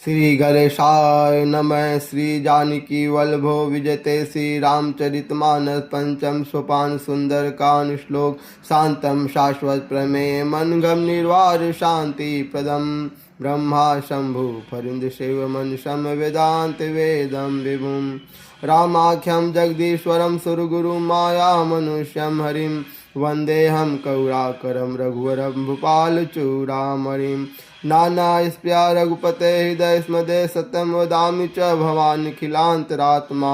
श्री गणेशाय नमः। श्री जानकी वल्लभो विजयते श्री रामचरितमानस पंचम सोपान सुंदर कांड श्लोक शांतम शाश्वत प्रमेय मनगम निर्वार शांति प्रदम ब्रह्मा शंभु फरिंद शिव मनुषम वेदांत वेदम विभुम रामाख्यम जगदीश्वरम सुरगुरु माया मनुष्यम हरिम वंदेहम कौराकरम रघुवरम भूपाल चूड़ामणिम नाना स्प्रिया रघुपते हृदय स्मदे सत्यम वदामि च भवान् खिलांतरात्मा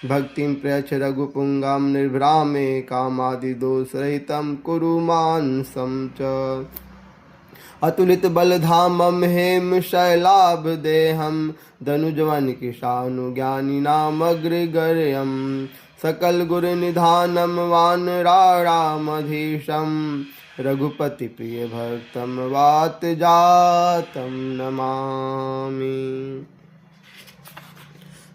भक्तिं प्रयच्छ रघुपुंगं निर्भ्रामे कामादिदोषरहितं कुरु मानसं च अतुलित बलधामं हेम शैलाभ देहं धनुजवन किशानु ज्ञानी नामग्रगर्यं सकल गुरु निधानम वानराणामधीशं रघुपति प्रिय भक्तम वात जातम नमामि।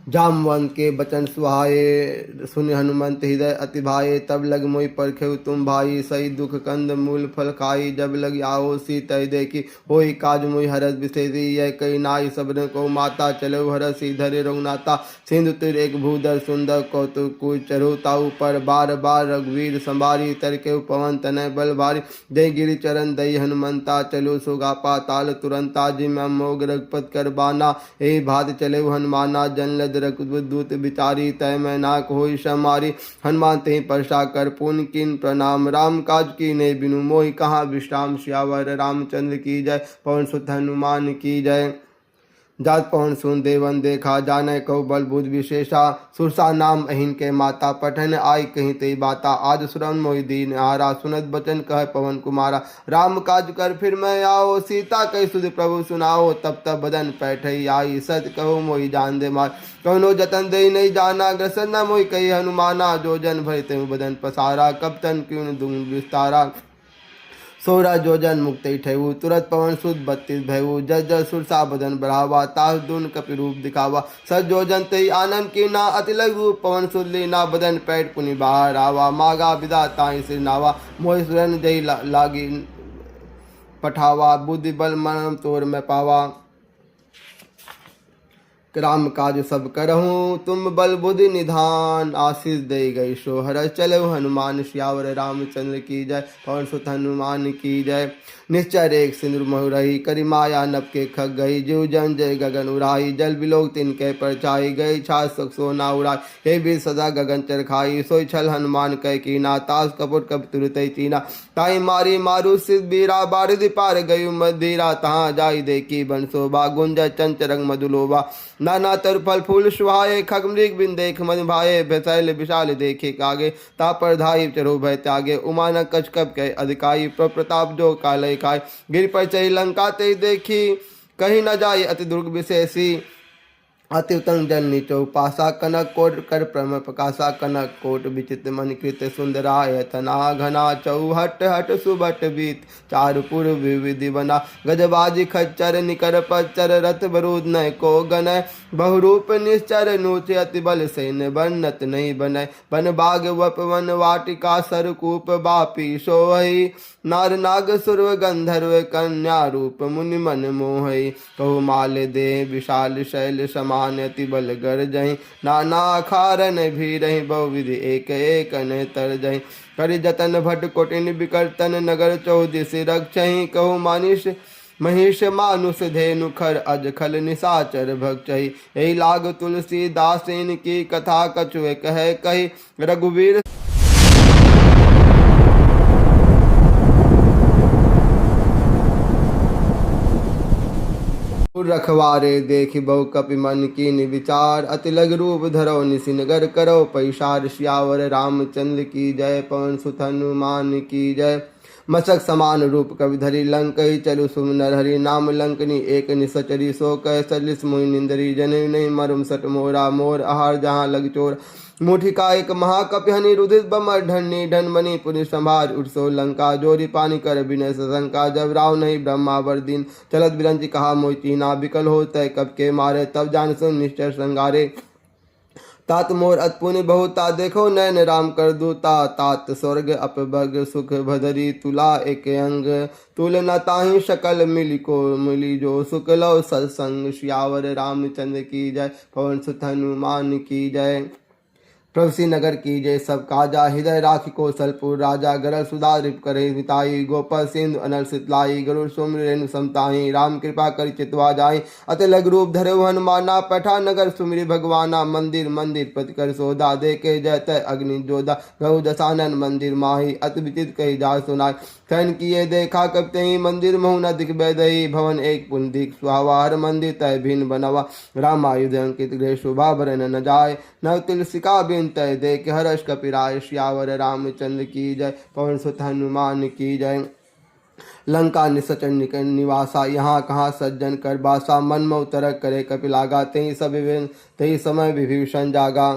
जामवंत के बचन सुहाये सुन हनुमंत हृदय अति भाये तब लग मोहि परखे तुम भाई सही दुख कंद मूल फल खाई जब लग आओ सी तय देखी होई काज मोहि हरस विशेषी यह कई नाई सबन को माता चलो हरस धरे रघुनाथा सिंधु तिर एक भूधर सुंदर कौतुक चरु ताऊ पर बार बार रघुवीर संभारी तरके पवन तनय बल भारी दे गिरि चरण दई हनुमंता चलो सुगा पाताल तुरंता जिम मोग रघुपत कर बाना ए भात चले हनुमाना जन दूत बिचारी तय मैं नाक होई समारी हनुमान ते परसा कर पुन किन प्रणाम राम काज की ने बिनु मोहि कहाँ विश्राम श्यावर रामचंद्र की जय पवन सुत हनुमान की जय। जात पवन सुन देवन देखा जाने कौ बल बुध विशेषा सुरसा नाम अहिन के माता पठन आई कहीं ते बाता आज सुरन मोहि दीन हारा सुनत बचन कह पवन कुमारा राम काज कर फिर मैं आओ सीता कही सुध प्रभु सुनाओ तब तब बदन पैठई आई सत कहो मोहि जान दे मार कौनो जतन दे नहीं जाना ग्रसन न मोहि कही हनुमाना जो जन भय ते बदन पसारा कब तन क्यों दुम विस्तारा 16 जोजन मुक्त ठेऊ तुरत पवन सुत 32 भयऊ जज जज सुरसा बदन बढ़ावा तास दुन कपि रूप दिखावा सज जोजन तई आनंद की ना अति लघु पवन सुत लीना बदन पैठ पुनि बाहर आवा मागा विदा ताई सिर नावा मोहि सुरन जई लागी पठावा बुद्धि बल मन तोर में पावा राम काज सब करहूँ तुम बल बुद्धि निधान आशीष दे गई सोहर चलो हनुमान श्यावर रामचंद्र की जय पवन सुत हनुमान की जय। निश्चय रेख सिंदूर महुरही करी माया नभ के खग गई जीव जन जय गगन उड़ाई जल बिलोक तिनके परछाई गई छाछ सोना उड़ाई हे भी सदा गगन चरखाई सोई छल हनुमान कह कीना तास कपुट कप तुरत चीना ताई मारी मारू सिद्ध बीरा बारिधि पार गयु मदीरा तहाँ जाई देखी बन शोभा गुंज चंचरंग मधुलोभा नाना तर फल फूल सुहाये खग मृग बिन देख मन भाये भैसल विशाल देखे कागे ता पर धाई चरो भय त्यागे उमान कछ कप के अधिकाई प्रताप जो काले खाए गिर पर चही लंका ते देखी कहीं न जाय अति दुर्ग विशेषी अति उत्तम जन नीचो पासा कनक कोट कर प्रम प्रकाशा कनक कोट विचित्र मन कृत सुंदराय तना घना चौहट हट सुबट बीत चारुपुर विविधि बना गजबाजी खच्चर निकर पच्चर रथ बरूद न को गन बहुरूप निश्चर नूच अति बल सेन बनत नहीं बनय बन बाग वप वन वाटिका सरकूप बापी सोहई नार नाग सुरव गंधर्व कन्या रूप मुनि मन मोहई कहु माल दे विशाल शैल समान अति बल गर जही नाना खारन भी रही बहुविधि एक एक न तर जही करि जतन भट कोटिन विकर्तन नगर चौदिशि रक्षहि कहु मानिश महिष मानुष धेनु खर अज खल निशाचर भक्षहि यही लाग तुलसी दासीन की कथा कछुए कह कही रघुवीर रखवारे देखि बहु कपि मन कीन विचार अति लग रूप धरो निसिनगर करो पैसार श्यावर रामचंद्र की जय पवन सुत हनुमान की जय। मशक समान रूप कवि धरी लंकई चलु सुमनर हरि नाम लंकनी एक निसचरी सो कह सलिस मुहि निंदरी जने नहीं मरुम सट मोरा मोर आहार जहाँ लग चोर मुठिका एक महाकप्यहनि रुदित बमर ढन्नी ढनमणि पुनि संभार उठसो लंका जोरी पानी कर विनय सशंका जब राव नहीं ब्रह्मावर दिन चलत बिरंची कहा मोती ना विकल हो तय कब के मारे तब जान सुन निश्चय श्रृंगारे तात मोर अतपुनि बहुता देखो नैन राम कर दूता। तात स्वर्ग अपभग सुख भदरी तुला एक अंग। तुल न ताहि शकल मिली को मिली जो सुख लो सत्संग। सियावर रामचंद्र की जय, पवन सुत हनुमान की जय। प्रभु श्री नगर की जय, सब काजा हृदय राखी कौशलपुर राजा। गरल सुधा रिप करे मिताई, गोपाल सिंधु अनल सितलाई। गरुड़ सुमि रेणु समताई, राम कृपा करि चितवा जाई। अति लघु रूप धरे हनुमाना, पैठा नगर सुमिरि भगवाना। मंदिर मंदिर प्रति कर सोधा, देखे जय तय अग्नि जोधा। गौ दसानन मंदिर माही, अति विचित्र कही जा सुनाई। तैन किए देखा कब ही, मंदिर महु न दिख बैदही। भवन एक पुंदिक सुहावा, हर मंदिर तय भिन्न बनवा। रामायुध अंकित गृह शोभा बरन न जाय। नव तुलसिका बिन तय देख, हर्ष कपिराय। सियावर रामचंद्र की जय, पवन सुत हनुमान की जय। लंका निसचन निवासा, यहाँ कहाँ सज्जन कर बासा। मन मऊ तरक करे कपिलागा, तेहि समय विभीषण जागा।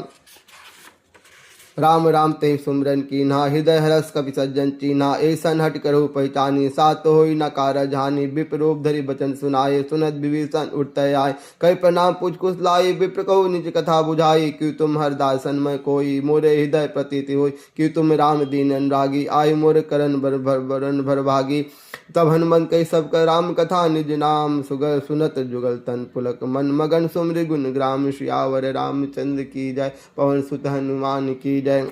राम राम ते सुमरन कीन्हा, हृदय हरस कपि सज्जन चीन्हा। ऐसन हट करहु पहचानी, सात होई न कारज हानि। विप्र रूप धरि बचन सुनाए, सुनत विभीषण उठते आए। कई प्रणाम पूछ कुछ लाई, विप्र कहु निज कथा बुझाई। क्यों तुम हर दासन में कोई, मोरे हृदय प्रतीति होई। क्यों तुम राम दीन अनुरागी, आय मोर करन भर भागी। तब हनुमंत कही सब कर राम कथा, निज नाम सुगर सुनत जुगल तन पुलक मन। मगन सुमरि गुण ग्राम, सियावर रामचंद्र की जय, पवन सुत हनुमान की जय।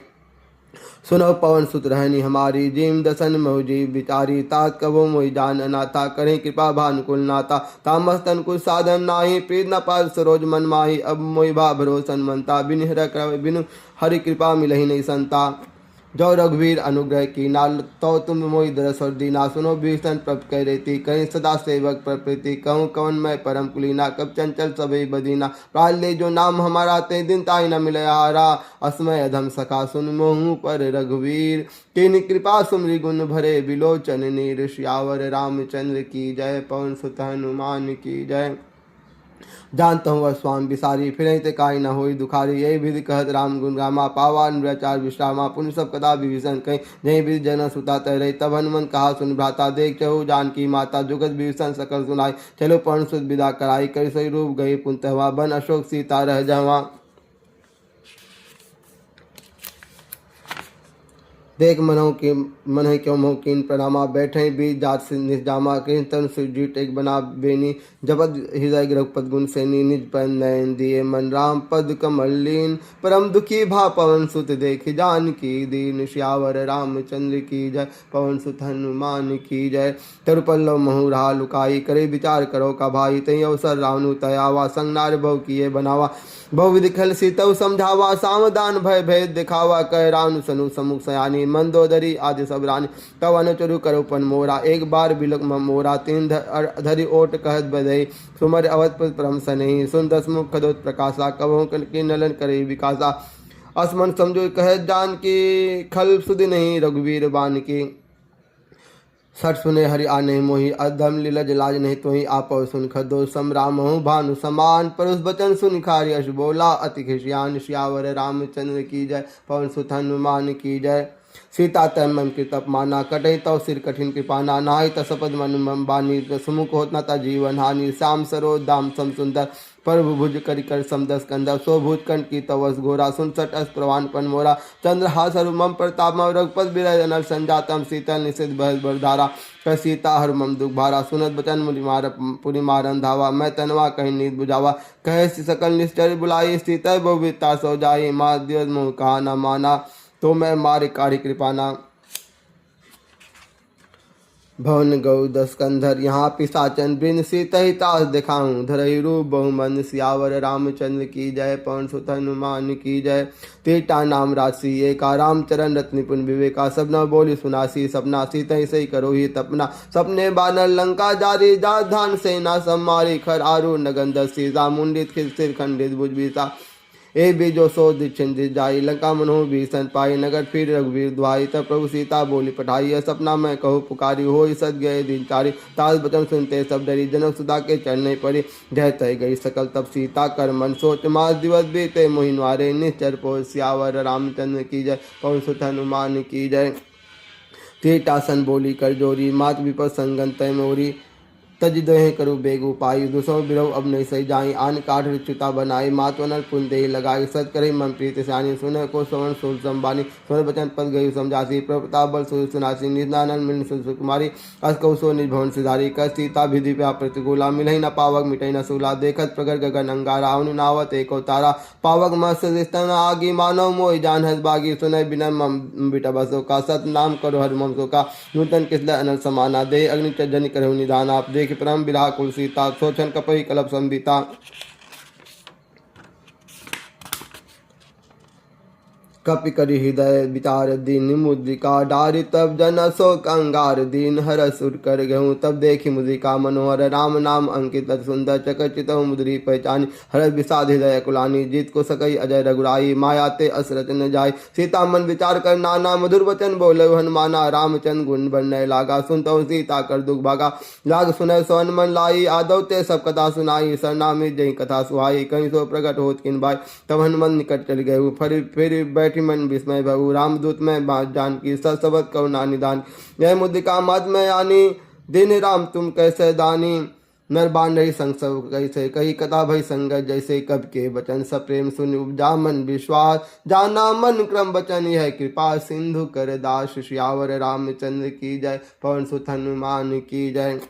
सुनो पवन सुत रहनी हमारी, जीम दसन महु जीव बिचारी। तात कबो मोहि जान अनाथा, करें कृपा भानुकुल नाथा। तामस तन कुछ साधन नाही, प्रीत न पार सरोज मन माही। अब मोहि भा भरोसन मनता, बिनु हरि कृपा मिलहि नहीं संता। जो रघुवीर अनुग्रह की नाल, तो तुम मोहि दरस और दीना। सुनो भीषण प्रभ कह रहती, कहीं सदा सेवक प्रकृति। कहूँ कवन मैं परम कुलीना, कब चंचल सबई बदीना। प्राण ले जो नाम हमारा, ते दिन ताई न मिले हारा। असमय अधम सखा सुन मोहू पर रघुवीर। तिन कृपा सुमरि गुण भरे, बिलोचन नीर। सियावर रामचंद्र की जय, पवन सुत हनुमान की जय। जानता हूँ वह स्वामी बिसारी, फिर ते काई न होई दुखारी। यही विधि कहत राम गुण गामा, पावा नृचार विश्रामा। पुण्य सब कदा विभीषण कहीं, जही विधि जन सुता तय रही। तब हनुमंत कहा सुन भ्राता, देख चहु जानकी माता। जुगत विभीषण सकल सुनाई, चलो पर्ण सुत विदा कराई। करि सही रूप गई पुंतवा, बन अशोक सीता रह जावा। देख मनहि क्यों मोह कीन प्रणामा। बैठे बीज जात से निजामा, कृष्ण तन सुजीट एक बना बेनी। जपद हृदय रघुपत गुण सेनी, निज पद नयन दिए मन। राम पद कमल लीन, परम दुखी भा पवन सुत। देख जानकी दीन, सियावर रामचंद्र की जय, पवन सुत हनुमान की जय। तरुपल्लव महु रहा लुकाई, करे विचार करो का भाई। तही अवसर रावनु तयावा, संग नार बहु किए बनावा। बहुविधि खल सीतव समझावा, सावधान भय भेद दिखावा। कह रावण सनु समुख सयानी, मंदोदरी आदि सब रानी। तब अनुचरु करोपन मोरा, एक बार बिलक मोरा। तीन धरि ओट कहत बधई, सुमर अवध परम सनहि। सुन दसमुख खदोत प्रकाशा, कबहु की नलन करे विकासा। असमन समझो कह जान की, खल सुधि नहीं रघुवीर बान की। सठ सुने हरि आने मोहि, अधम लीलज लाज नहीं तोहि। आपो सुन खदो सम रामहु भानु समान। पर उस बचन सुन खारि यश बोला, अति खिसियान। सियावर रामचंद्र की जय, पवन सुत हनुमान की जय। सीता तम मन कृत अपमाना, कटहि तव सिर कठिन कृपाना। नाहि तसपद मन बानी, सुमुख होत न ता जीवन हानि। श्याम सरोज दाम सम सुंदर, पर भुज करि कर समदस कंदर। सो भुज कंठ की तवस घोरा, सुन सट अस प्रवान पन मोरा। चंद्रहास हरुमम प्रताप, रघुपत बिरह अनल संजातम। शीतल निषेध बहस बरधारा, कह सीता हरुमम दुख भारा। सुनत बचन पुनि मारन धावा, मैं तनवा कहीं नींद बुझावा। कहे सकल निश्चर बुलाई, सीता बहुविता सो जाई। माँ दिवस मुँह कहा न माना, तो मैं मारे कारी कृपाना। भवन गौ दस कंधर, यहाँ पिशाचन वृंद। सीतहि तास दिखाऊं, धरहि रूप बहुमन। सियावर रामचंद्र की जय, पवन सुत हनुमान की जय। तीटा नाम राशि एका, रामचरण रत्न निपुण विवेका। सबना बोली सुनासी सपना, सीतहि सही करो ही तपना। सपने बानर लंका जारी, जात धान सेना सम्मारी। खर आरू नगन दस सीसा, मुंडित खिल सिर खंडित भुज बीसा। ए बीजो सो दिच्छिन जाई, लंका मनोह भीषण पाई। नगर फिर रघुवीर दुआई, तब प्रभु सीता बोली पठाई। सपना मैं कहूँ पुकारी, हो सद गए दिन चारी। तास बचन सुनते सब डरी, जनक सुधा के चढ़ने पड़ी। जय तय गई सकल तब सीता कर मन सोच। मास दिवस बीते मोहिनवारे, निश्चर पो। सियावर रामचंद्र की जय, पवन सुत हनुमान की जय। तीटासन बोली कर जोरी, मात विपद संगन तय मोरी। तज दहे करू बेगु पाई दुसो बिरव अब नहीं सही जाई आन काठ चिता बनाई मातवनल पुन दे लगाई सत करे मन प्रीत स्यानी सुन को सवन सोल संबानी सोन बचन पद गई समझासी प्रताप बल सु सुनासी निदानन मिन सुकुमारी अस कौसो निर्भवन सिधारी कर सीता विधि व्या प्रतिकूला मिलहि न पावक मिटै न सूला देखत प्रगर गगन अंगारा अनु नावत एको तारा पावक मस्त स्तन आगी मानव मोहि जान हस बागी सुनय बिना मम बिटा बसो का सत नाम करो हर मम सो का नूतन किसले अनल समाना दे अग्नि जनि करहु निधान आप देख परम विराह कुल सीता सोचन कपहि कलप संबिता कपि करि हृदय विचार दीन मुद्रिका डारि तब जन शोक अंगार दीन हर सुर कर गहूँ तब देखी मुद्रिका मनोहर राम नाम अंकित सुंदर चकचित मुद्री पहचानी हर विषाद हृदय कुलानी जीत को सकई अजय रघुराई माया ते असरत न जाय सीता मन विचार कर नाना मधुर वचन बोले हनुमाना रामचंद्र गुण बनने लागा सुनतो सीता कर दुख भागा लाग सुनय सोन मन लाई आदव ते सब कथा सुनाई सरनामी जय कथा सुहाई कहीं सो प्रकट होत किन भाई तब हनुमान निकट चल गए फिर बैठ मन विस्मय बहु रामदूत में बात जान की सत्सवत करुणा निदान यह मुद्रिका मत में आनी दिन राम तुम कैसे दानी नर बान रही संग सब कैसे कही कथा भई संगत जैसे कब के वचन सब प्रेम सुन उपजा मन विश्वास जाना मन क्रम वचन यह कृपा सिंधु कर दास श्यावर रामचंद्र की जय पवन सुत हनुमान की जय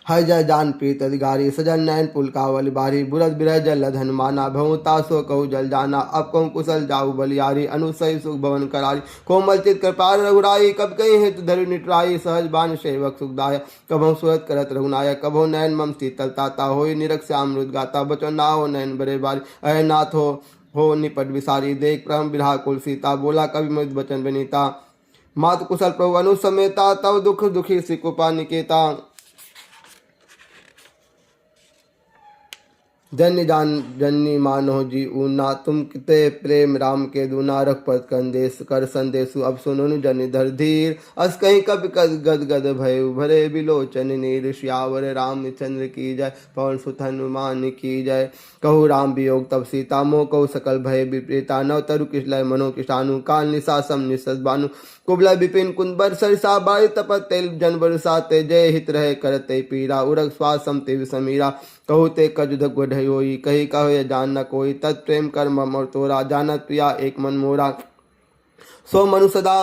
हर जय जान प्रीत अधिकारी सजन नयन पुलकावल बारी बुरद बिरह जल हनुमाना भवता सो कहु जल जाना अब कहूँ कुशल जाऊ बलियारी अनुसई सुख भवन करारी कोमल चित कृपाल रघुराई कब कहीं हित धरु निटराई सहज बान सेवक सुखदाय कभो सूरत करत रघुनायक कभो नयन मम शीतल ताता होई निरख श्याम मृत गाता बचो ना हो नयन बरे बारी अय नाथ हो निपट विसारी देख परम विराह कुल सीता बोला कवि मृत बचन विनीता मात कुशल प्रभु अनुसमेता तव दुख दुखी श्रीकृपा निकेता जन्य जान जन्नी मानो जी ऊना तुम किते प्रेम राम के दूना रखपत कंदेश कर संदेशु अब सुनो जन धर धीर अस कहीं कब गद गद भय भरे बिलोचन नीर श्यावर रामचंद्र की जय पवन सुत हनुमान की जय कहु राम वियोग तब सीता मोह कहु सकल भय विप्रीता नव तरु किशलय मनो किशानु काल निशासम निशस बानु कुबला विपिन कुंबर सरसा बाई तपत तेल जन बरसाते जय हित रहे करते पीरा उरग स्वासम ते समीरा कहु ते कजुधक बढ़ोई कही कहो ये जान न कोई तत्प्रेम कर मम और तोरा जानत प्रिया एक मन मोरा सो मनु सदा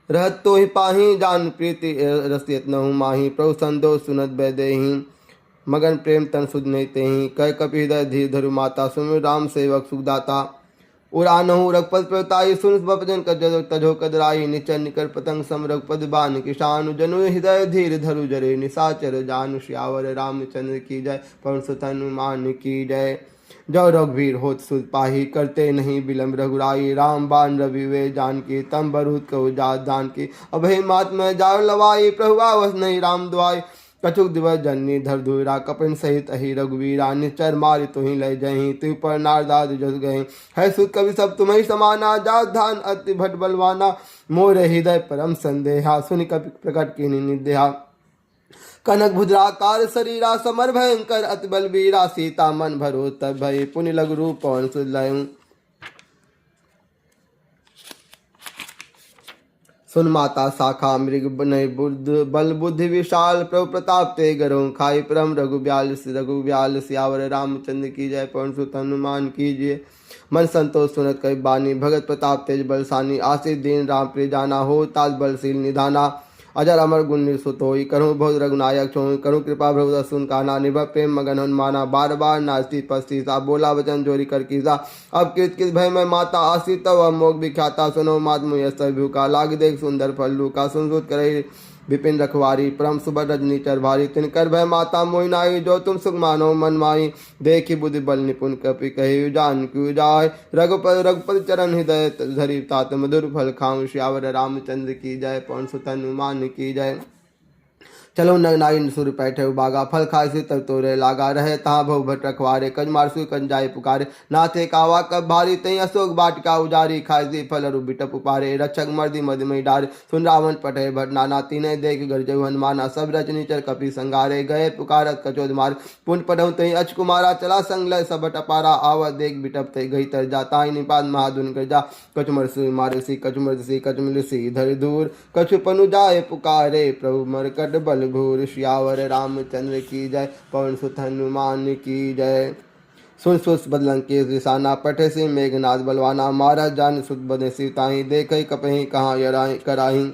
रहत तो ही पाही जान प्रीति रसियत न हूँ माही प्रभु संदो सुनत बैदेही मगन प्रेम तन सुध नहीं ते ही कह कपि हृदय धीर धरु माता सुमिर राम सेवक सुखदाता उड़ानहु रघुपत प्रताई सुन बपजन तजो कदराई निचर निकर पतंग सम रघुपत बान किशानु जनु हृदय धीर धरु जरे निशाचर जानु श्यावर रामचंद्र की जय पवन सुत हनुमान की जय जो रघुवीर होत सुध पाही करते नहीं विलम्ब रघुराई राम बाण रवि वे जान की तम बरूद कहु जात दान की अभय मात में जाव लवाई प्रभु आवस नहीं राम दुआई कछुक दिवस जननी धर धुरा कपिन सहित अहि रघुवीरा निचर मारि तुहि लय जही तु पर नारदाद जस गए है सुत कवि सब तुम्हें समाना जात धान अति भट बलवाना मोर हृदय परम संदेहा सुनि कपि प्रकट की निदेहा कनक भुजराकार शरीरा समर भयंकर अति बलबीरा सीता मन भरो तब भय पुनि लघु रूप पवन सुध लयऊं सुन माता शाखा मृग नय बुद्ध बल बुद्धि विशाल प्रभु प्रताप ते गरो खाई परम रघुब्याल सियावर रामचंद्र की जय पवन सुत हनुमान कीजिए मन संतोष सुनत कई बानी भगत प्रताप तेज बलसानी आशीष दीन राम प्रिय जाना हो ताज बलशील निधाना अजर अमर गुण निसुत होई करूँ बहुत रघुनायक छो करूँ कृपा प्रभु सुन काना निर्भय प्रेम मगन हनुमाना बार बार नास्ती पस्ती सा बोला वचन जोरी कर कीसा अब किस भय में माता आसी तब मोग विख्याता सुनो मात मुयस का लाग देख सुंदर फल्लू का सुन करे विपिन रखवारी परम सुबह रजनी चरभारी तिनकर भय माता मोहिनाई जो तुम सुख मानो मन माई देखी बुद्धि बल निपुण कपि कही जान क्यों जाय रघुपति चरण हृदय धरी तात मधुर फल खाऊं श्यावर रामचंद्र की जय पवन सुत हनुमान की जय चलो नगनाई सुर पैठे बागा फल खाए से तब तोरे लागा रहे तहाँ भव भट रखवारे कज मारसु कन जाए पुकारे नाथे कावा कब भारी तई अशोक बाटिका उजारी खाए से फल रु बिटप उपारे रक्षक मर्दी मद में डारे सुन रावण पटे भट नाना तीने देख गरजु हनुमाना सब रचनी चर कपि संगारे गए पुकारत कचोद मार पुन पढ़ऊ तई अच कुमारा चला संगलय सब टपारा आवत देख बिटप तई गई तर जाता निपात महादुन कर जा कछु मरसु मारसी कछु मरसी कछु मिलसी धर दूर कछु पनु जाए पुकारे प्रभु मरकट बल बल भूर श्यावर रामचंद्र की जय। पवन सुत हनुमान की जय। सुन सुस बदलंकेश दिसाना पठे से मेघनाथ बलवाना। महाराज जान सुत बदे सिवताही देखे कपहि कहाँ यराही कराही।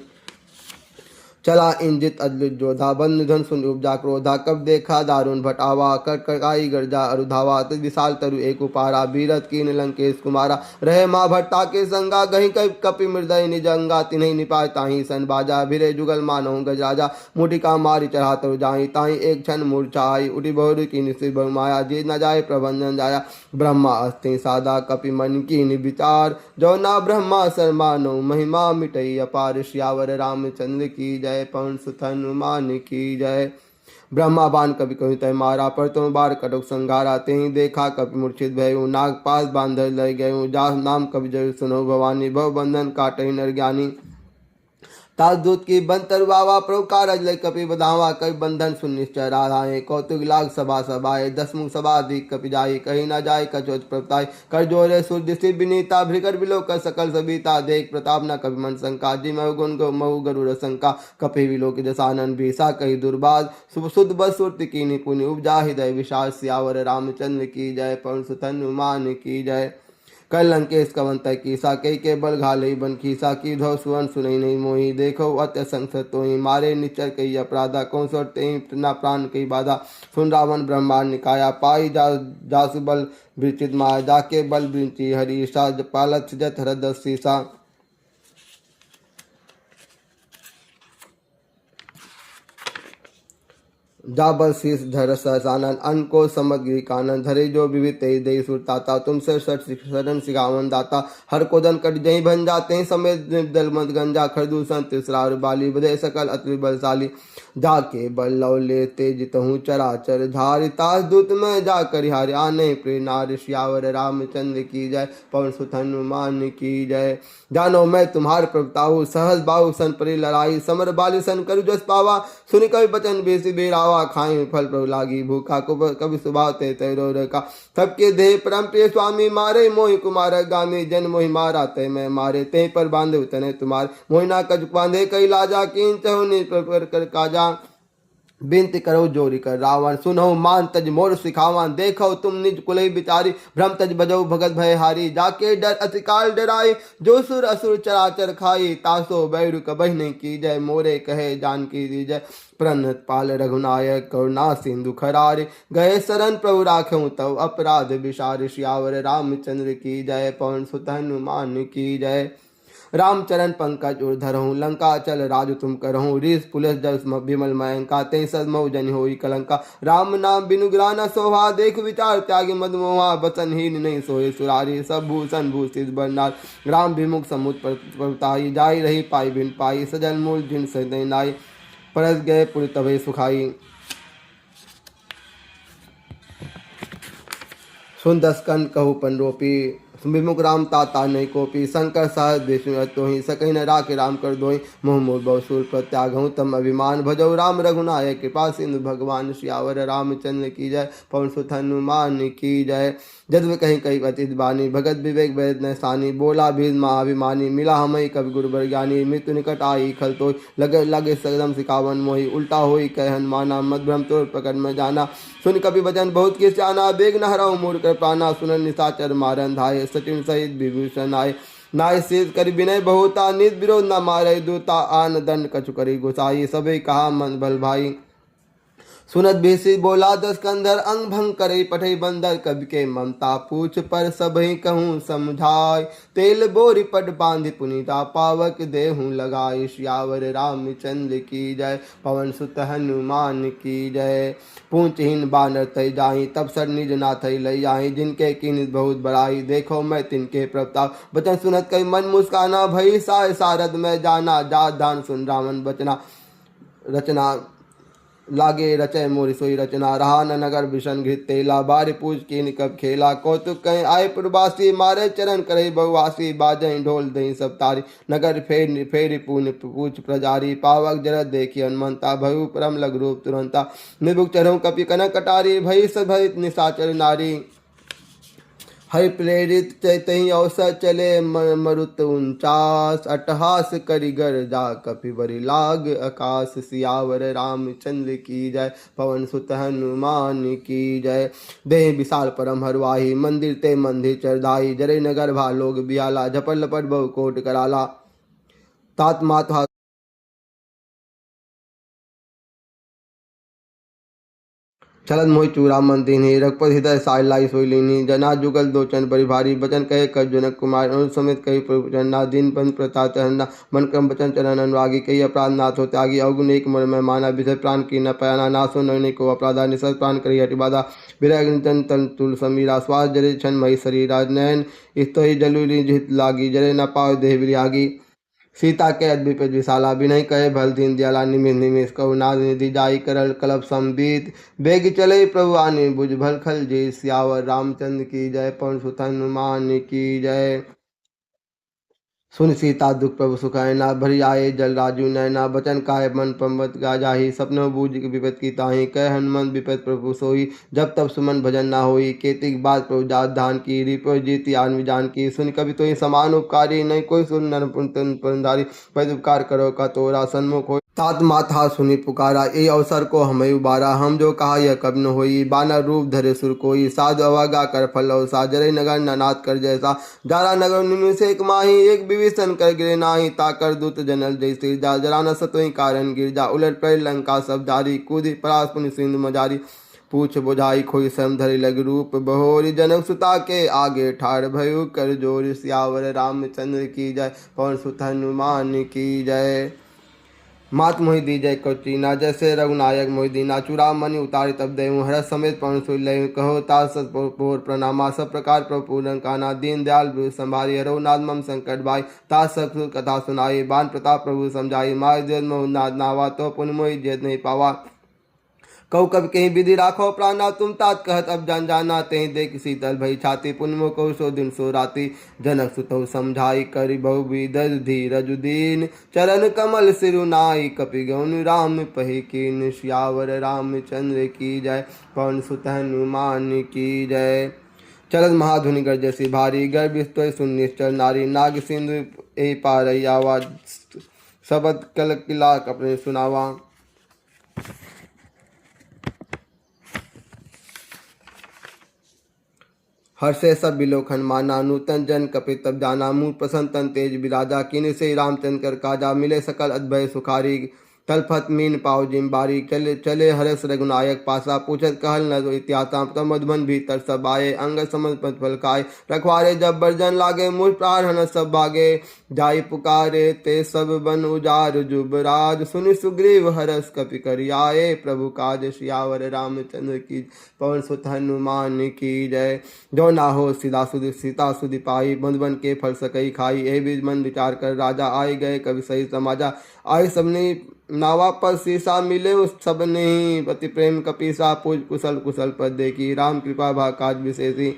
चला इंजित अद्भुत जोधा बंद निधन सुन उपजा क्रोधा। कब देखा दारुण भटावा कर ककाई गर्जा अरुधावा। तज विशाल तरु एक उपारा बीरत की लंकेश कुमारा। रहे माँ भट्टा के संगा गही कपि मृदय निजंगा। तिन्हि निपाय ताही सन बाजा भिरे जुगल मानहु गजराजा। मुटिका मारी चढ़ा तरु जाही ताही एक क्षण मूर्छा आई। उठी बहुर की निश्चित बहु माया जे न जाए प्रबंधन जाया। ब्रह्मा अस्ति सादा कपि मन की विचार। जो ना ब्रह्मा शर्मानो महिमा मिटई अपार। श्यावर रामचंद्र की जय। पवन सुत हनुमान की जय। ब्रह्मा बाण कवि कहु तय मारा। पर तुम बार कटक संगारा। तेहि देखा कपि मूर्छित भयउ। नाग पास बांधर लय गयउ। जा नाम कवि जय सुनहु भवानी। भव बंधन काटहि नर ज्ञानी। तास दूत की बन तरुआवा प्रभु कारज लय कपि बधावा। कवि बंधन सुन निश्चय राधाए। कौतुक लाग सभा सभाए। दसमुख सभा अधिक कपि जाई। कहीं न जाय कचोच प्रभुताई। कर जोरे सुर दृष्टि विनीता। भृकर विलोक सकल सबिता। देख प्रताप न कपि मन शंका। जी महु गुण गो महु गरुड़ शंका। कपि विलोक जसानन भीसा कही दुर्बाद। शुद्ध बस सुरति कीन्ही पुनि उपजा हृदय विशाल। सियावर रामचंद्र की जय। पवन सुत हनुमान की जय। कल लंकेश कवन तय कीसा। कई के बल घाले बन खीसा। की धव सुवन सुनई नहीं मोही। देखो अत्य संसत तोहि। मारे निचर कई अपराधा। कौन सोट तेहि न प्राण कई बाधा। सुन रावण ब्रह्मांड निकाया। पाई जासु बल विचित माया। जाके बल विंची हरीसा। पालत जत हृदय सीसा। जा बल शीस धर सहसानन। अन्न को समग्री कानन। धरे जो विविध तेई दई सुरताता। तुमसे शरण सिखावन दाता। हर को दन कट जही भन जाते हैं। समेत दल मत गंजा। खरदूषण तिसरार बाली। बधे सकल अति बलशाली। जाके बल लव ले तेज तहु चराचर धारि। तास दूत में जा करिहार आने प्रेनार। श्यावर रामचंद्र की जय। पवन सुत हनुमान की जय। जानो मैं तुम्हार प्रभुताहु। सहज बाहु सन परि लड़ाई। समर बाली सन करु जस पावा। सुनि कवि बचन बेसी बेरावा। खाई फल प्रभु लागी भूखा। कवि स्वभाव ते तैरो रखा। सबके देह परम प्रिय स्वामी। मारे मोहि कुमार गामी। जन मोहि मारा तय मैं मारे। ते पर बांधे उतने तुम्हार। मोहिना कज बांधे कई लाजा। कीन चहु निज कर काजा। बिनती करो जोरी कर रावण। सुनहु मान तज मोर सिखावन। देखो तुम निज कुलई बिचारी। भ्रम तज बजऊ भगत भय हारी। जाके डर अतिकाल डराई। जो सुर असुर चराचर खाई। तासो बैरु कबहि नहीं की जय। मोरे कहे जानकी दी जय। प्रणत पाल रघुनायक करुणा सिंधु खरारे। गए शरण प्रभु राखऊं तव अपराध विसार। श्यावर रामचंद्र की जय। पवन सुत हनुमान की जय। रामचरण पंकज उर्धरहूँ। लंका चल राजु तुम करहूँ। रीस पुलिस जल विमल मयंका। ते सदमऊ जन होई कलंका। राम नाम बिनु ग्राना सोहा। देख विचार त्यागी मदमोहा। बचनहीन नहीं सोए सुरारी। सब भूषण भूषित बरनार। राम विमुख समुद्र प्रताई। जाई रही पाई बिन पाई। सजल मूल जिन सदय नाई। परस गए पुर तबे सुखाई। सुन दस्कन कहु पन रोपी। विमुख राम ताता नहीं कोपी। शंकर सहज विष्णु तोहि। सकहि न राख राम कर दोहि। मोह मोह बहुसूर प्रत्यागहु तम अभिमान। भजौ राम रघुनायक कृपा सिंधु भगवान। श्यावर रामचंद्र की जय। पवन सुत हनुमान की जय। जद्व कहीं कहीं अतित बानी। भगत विवेक वैद न सानी। बोला भीम महाभिमानी। मिला हमई कवि गुरु बर ज्ञानी। मृत्यु निकट आई खल तो लगे लगे सदम सिखावन मोहि। उल्टा होई कह हनुमाना। मद भ्रम तोर प्रकट में जाना। सुन कपि वचन बहुत किस जाना। बेग न हरऊ मूढ़ कर प्राणा। सुनन निशाचर मारन धाये। सचिन सहित विभूषण आए। नाय शीत कर विनय बहुता। निज विरोध न मारे दूता। आन दंड कछु करी गुसाई। सभी कहा मन बल भाई। सुनत बेसी बोला दस कंधर। अंग भंग करे पठे बंदर। कवि के ममता पूछ पर सबही कहूँ समझाय। तेल बोरी पट बांधि पुनीता। पावक देहूँ लगाई। श्यावर रामचंद्र की जय। पवन सुत हनुमान की जय। पूंचहीन बानर तय जाही। तब सर निज नाथई लई आई। जिनके कीनित बहुत बड़ाई। देखो मैं तिनके प्रताप। बचन सुनत कई मन मुस्काना। भई साय सारद में जाना। जात दान सुन रावण बचना। रचना लागे रचय मोरि सोई रचना। रहा न नगर भीषण घृत तेला। बारि पूज कीन कब खेला। कौतुक कहीं आय प्रवासी। मारे चरण करे बहुवासी। बाजहि ढोल दही सब तारी। नगर फेरी पुण्य पूछ प्रजारी। पावक जरत देखी हनुमंता। भयु परम लघु रूप तुरंता। निबुक चरहु कपि कनक कटारी। भई सब भय निशाचर नारी। हरि प्रेरित चैतहि अवसर चले मरुत 49 अट्टहास करिगर जा कपि बरि लाग आकाश। सियावर रामचंद्र की जय पवन सुत हनुमान की जय। देहि विशाल परम हरवाही मंदिर ते मंदिर चरधाई। जरे नगर भा लोग बियाला झपट लपट बहु कोट कराला। तात माता चलत मोहि चूड़ा मन दीन्ही रघुपति हृदय साय लाई सोई लीनी। जना जुगल दोचन बड़ी भारी बचन कहे कर जनक कुमार। अनुज समेत कही प्रभु चरना दीन बंधु प्रताप हरना। मन क्रम बचन चरण अनुरागी कही अपराध नाथ हो त्यागी। अवगुण एक मन में माना विषय प्राण की न पयाना। नासो नरने को अपराधा निसर प्राण करी हटि बाधा। विरह जन तन तुल समीरा श्वास जरे छन मही शरीरा। नयन स्तोहि जलुली जित लागी जरे न पाव देह विरागी। सीता के अद्भुत विशाला विनय कहे भल दीन दयाला। निमिष निमिष कहु नाद निधि जाई करल कलप संबीत। बेग चले प्रभु आने बुझ भल खल जी। सियावर रामचंद्र की जय पवन सुत हनुमान की जय। सुन सीता दुख प्रभु सुखैना भरी आए जल राजू नैना। बचन काय मन पंवत गा जाही सपनो बूझ विपत की ताही। कह हनुमंत विपत प्रभु सोई जब तब सुमन भजन ना होई। केतिक बात प्रभु जात धान की रिपो जीती आन जान की। सुन कभी तो समान उपकारी नहीं कोई सुन नर पुरंधारी। पद उपकार करो का तोरा सन्मुख हो। तात माता सुनी पुकारा ए अवसर को हमें उबारा। हम जो कहा यह कब न होई बानर रूप धरे सुर कोई। साधु अवगा कर फल साजरे नगर ननाथ कर जैसा। जारा नगर निमिष एक माही एक विभीषण कर गिरे नाही। ताकर दूत जनल जैसे जा जरा न सतोई कारण गिर जा। उलट पड़ लंका सब धारी कूदी परास पुनि सिंधु मजारी। पूछ बुझाई खोई सम धरि लग रूप बहोरी। जनक सुता के आगे ठाड़ भयो कर जोर। सियावर रामचंद्र की जय पवन सुत हनुमान की जय। मात मोहि दी जय कौचीना जैसे रघुनायक मोहि दीना। चूड़ा मणि उतारे तब देहूँ हरस समेत पवन सुई लय। कहो ता सतपोर प्रणामा सब प्रकार प्रभु पूरन काना। दीन दयाल प्रभु संभारी हरो नाथ मम संकट भाई। ता सब कथा सुनाई बान प्रताप प्रभु समझाई। माय जद मोह नाद नावा तो पुन मोहि जेद नहीं पावा। कहु कब कहीं विधि राखो प्राणा तुम तात कहत अब जान जाना। तेहि देख शीतल भई छाती पुनमो कहु सो दिन सो राति। जनक सुतौ समझाई करि बहु विध धीरज दीन। चरण कमल सिरुनाई कपि गौन राम पही कीन। सियावर रामचंद्र की जय पवन सुत हनुमान की जय। चलत महाधुनि गर्जसी भारी गर्भ स्तोय सुन निश्चर नारी। नाग सिंधु ए पारई आवा शबद कल किला अपने सुनावा। हर्षे सब बिलोखन माना नूतन जन कपित तब जाना। मूल प्रसन्न तन तेज विराजा किन से रामचंद्र कर काजा। मिले सकल अद्भय सुखारी तलफत मीन पाव जिम बारी। चले चले हरस रघुनायक पासा पूछत कहल न इतिहासा। तब मधुबन भीतर सब आए अंग समझ पद फल खाए। रखवारे जब बर्जन लागे मुझ प्राण हनस सब भागे। जाई पुकारे ते सब बन उजार जुबराज। सुनि सुग्रीव हरस कपि करि आए। प्रभु काज सियावर रामचंद्र की पवन सुत हनुमान की जय। जो ना हो सीता सुधि पाई बंधुबन के फल सकई खाई। ए बीज मन विचार कर राजा आए गए कवि सही समाजा। आए सबने नावा पर शीशा मिले उस सब नहीं। पति प्रेम कपीसा पूज कुशल कुशल पद देखी। राम कृपा भा काज विशेषी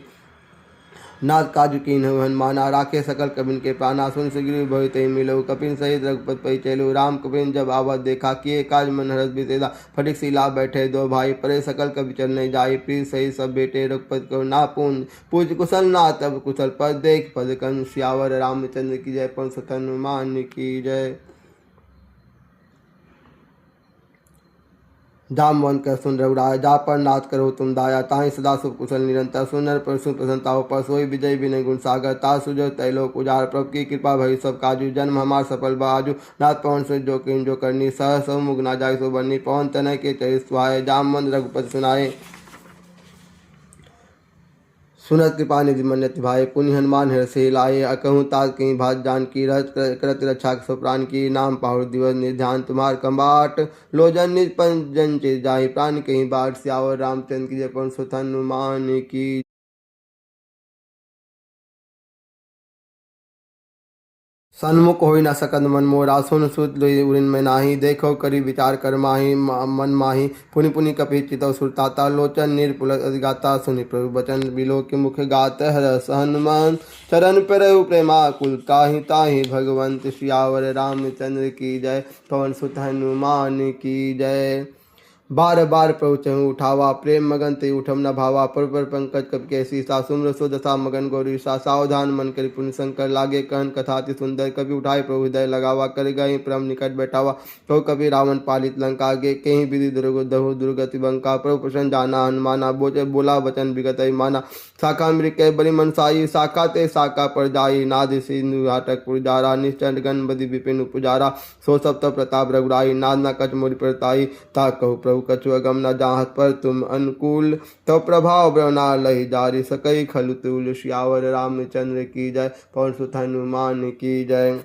नाथ काजु कीन हनुमाना। राखे सकल कपिन के प्राणा। सुन सुग्रीव भय तहि मिलो कपिन सहित रघुपति पै चलो। राम कपिन जब आवत देखा किए काज मन हरस विशेषा। फटिक सिला बैठे दो भाई परे सकल कपि चल नहीं जाई। प्रीत सहित सब बेटे रघुपति को ना पूज कुशल ना तब कुशल पद देख पद कन। सियावर रामचंद्र की जय पवन सुत हनुमान की जय। जामवंत कर सुन रघुराय जा पर नाथ करो तुम दाया। ताहि सदा सुख कुशल निरंतर सुनर पर सुन प्रसन्नता हो। पर सोई विजय विनय गुण सागर। ता सुजो तैलोक उजार प्रभु की कृपा भई सब काजू। जन्म हमार सफल बाजू नाथ पवन सुन जो किन जो करनी। सह सब मुग ना जाय सो बनी पवन तनय के चरित सुहाए। जामवंत रघुपति सुनाए सुनत कृपा निधि मन्यत भाई। पुनि हनुमान हृषि लाए। अकहूँ तात कहीं भात जान की। रहत करत रक्षा सो प्राण की। नाम पाहुर दिवस निर्ध्यान तुम्हार कम्बाट। लोजन निज पंजन चे जाहि प्राण कहीं बाट। सियावर रामचंद्र की जय पवन सुत हनुमान की। सन्मुख होई न सकत मन मोरा। सुन सुत उरिन में नाही। देखो करी विचार कर माही मन माही। पुनि पुनि कपि चितौ सुरताता। लोचन निर्पुलक अधिगाता। सुनि प्रभु बचन बिलो के मुख गात हरस हनुमान। चरण परहु प्रेमा कुल ताहि ताहि भगवंत। सियावर रामचंद्र की जय पवन सुत हनुमान की जय। बार बार प्रभु चहु उठावा, प्रेम मगन ते उठम न भावा। पर पंकज कप के सीसा, सुम्र सो दशा मगन गौरीसा। सावधान मन करि पुण्य शंकर, लागे कहन कथा अति सुंदर। कभी उठाए प्रभु हृदय लगावा, कर गए परम निकट बैठावा। प्रभु कभी रावण पालित लंका, गे कहीं विधि दहु दुर्गति बंका। प्रभु प्रसन्न जाना हनुमाना, बोचे बोला वचन विगत माना। शाखा मृग के बलि मनसाई, शाखा ते शाखा पर जाई। नाद सिंधु घाटक पुजारा, निश्चंड गण बदि विपिन पुजारा। सो सब तब प्रताप रघुराई, नाद न कच मोरि प्रताई। ता कहु प्रभु कछु अगम न जाहत, पर तुम अनुकूल तो प्रभाव ब्रवना लहि जारी। सकई खलु तुल सियावर रामचंद्र की जय, पवन सुत हनुमान की जय।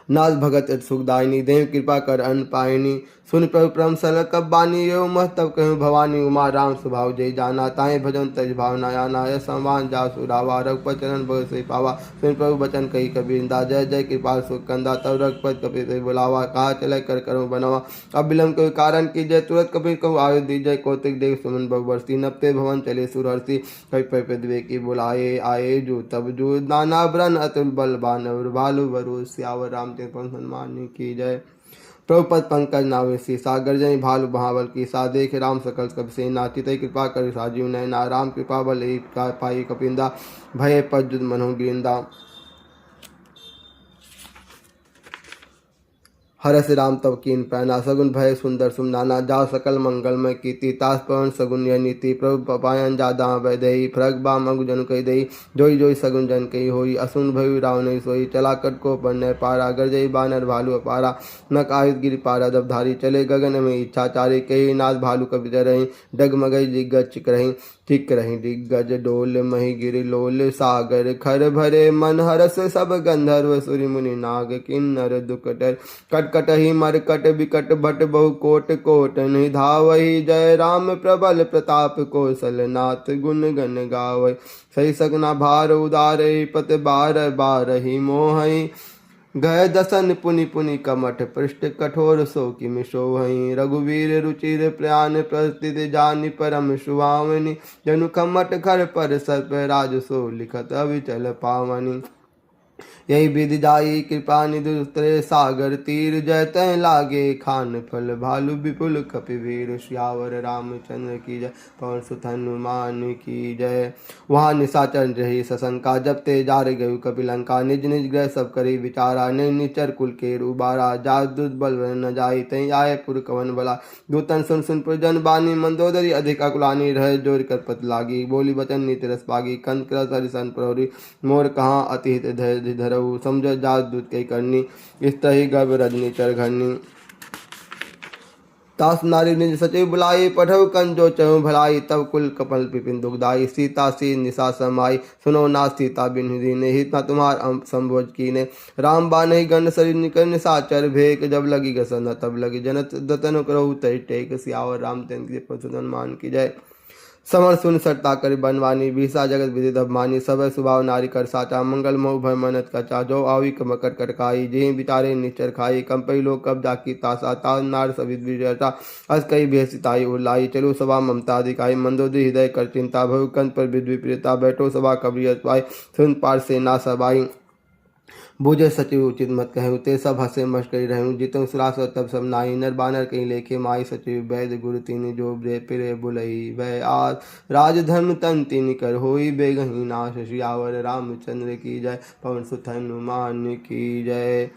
नाथ भगत सुखदायिनी, देव कृपा कर अन्न पायनी। सुन प्रभु परम सरल कब बानी, यो मह तब कहूँ भवानी। उमा राम स्वभाव जय जाना, ताए भजन तज भावना आना। यह सम्मान जा सुरावा, रघुपत चरण भगत से पावा। सुन प्रभु बचन कही कबीरदा, जय जय कृपाल सुख कंदा। तब रघुपत कपि से बुलावा, कहा चले कर करो बनवा। अब विलम्ब कोई कारण की जय, तुरंत कबीर कहु आयु दीजय। कौतिक देव सुमन बहुवर्षी, नपते भवन चले सुरहर्षि। कवि पृथ्वी की बुलाए आए जो, तब जो नाना ब्रन अतुल बल बानवर। भालु बरु सियावर रामचंद्र हनुमान की जय। प्रभुपद पंकज नावे सीसा, गर्जनी भालु महाबल की सा। देख राम सकल कपि सेना, चितई कृपा कर साजीव नैना। राम कृपा बल पाई कपिंदा, भय पद मनो गिरिंदा। हरस राम तब कीन पैना, सगुन भय सुंदर सुम नाना। जा सकल मंगलमय कीर्ति, तास पवन सगुन यह नीति। प्रभु पायन जादा वैदई, फरक बा मगु जन कही दई। जोई जोई सगुन जन कही होई, असुन भयु रावण सोई। चला कट को पन्ने पारा, गरजई बानर भालु अपारा। नक आयुध गिरि पारा दबधारी, चले गगन में इच्छाचारी। कही नाथ भालु कपि रही, डगमगई दिग्गज चिक रही। ठीक रही दिग्गज डोल, मही गिरि लोल सागर। खर भरे मन हरस, सब गंधर्व सुरि मुनि नाग। किन्नर दुख डर, कटही मरकट बिकट भट। बहु कोट कोट निधावही, जय राम प्रबल प्रताप। कौशलनाथ गुण गण गावै, सही सगना भार उदारहि। पत बार बारहि मोहई, गय दसन पुनि पुनि कमठ। पृष्ठ कठोर सो किमि सोहई, रघुवीर रुचिर प्रयान। प्रस्थित जानि परम सुहावनी, जनु कमठ घर पर सर्प राज। सो लिखत अविचल पावनी, यही विधि जाई कृपा निधि उतरे सागर तीर। जय तय लागे खान फल, भालु विपुल कपिवीर। सियावर रामचंद्र की जय, पवन सुत हनुमान की जय। वहाँ निशाचर रही सशंका, जब ते जार गयु कपिलंका। निज निज ग्रह सब करी विचारा, निचर कुल के उबारा। जा दुत बल न जाई, तई आए पुर कवन भला। दूतन सुन सुन पुरजन बानी, मंदोदरी अधिक अकुलानी। रह जोर कर पत लागी, बोली बचन नीति रस पागी। कंत क्रस हरिशन प्रहरी, मोर कहाँ अति हित धरऊ। समझ जात दूत कही करनी, इस तरही गर्भ रजनी चर घरनी। तास नारी निज सचिव बुलाई, पठऊ कंजो चहु भलाई। तब कुल कपल पिपिन दुखदाई, सीता सी निशा समाई। सुनो ना सीता बिन दीने, हित न तुम्हार संभोज कीने। राम बानहि गण सरि निकर निशाचर भेक। जब लगी गसन तब लगी जनत, दतन करहु तहि टेक। सियावर रामचंद्र के हनुमान की जय। समर सुन सरता कर बनवानी, बीसा जगत विधि दबमानी। सब स्वभाव नारी कर साचा, मंगल मोह भय मनत कचा। जो आवी मकर कटकाई, जेहि बिचारे निचर खाई। कंपई लोग कब जाकी तासा, ताज नार सविद विजयता। अस कई भेसिताई उल्लाई, चलो सभा ममता दिखाई। मंदोदरी हृदय कर चिंता, भयु कंत पर विप्रियता। बैठो सभा कबरियत पाई, सुन पार से ना सबाई। बूझे सचिव उचित मत कहूँ, ते सब हंसे मस्करी रहूँ। जितु सुरास तब सब नाई, नर बानर कहीं लेखे माई। सचिव वैद्य गुरु तीन, जो पिरे बुलई। वै आज राजधर्म तन तीन कर, होई बेगही नाश। सियावर रामचंद्र की जय, पवन सुत हनुमान की जय।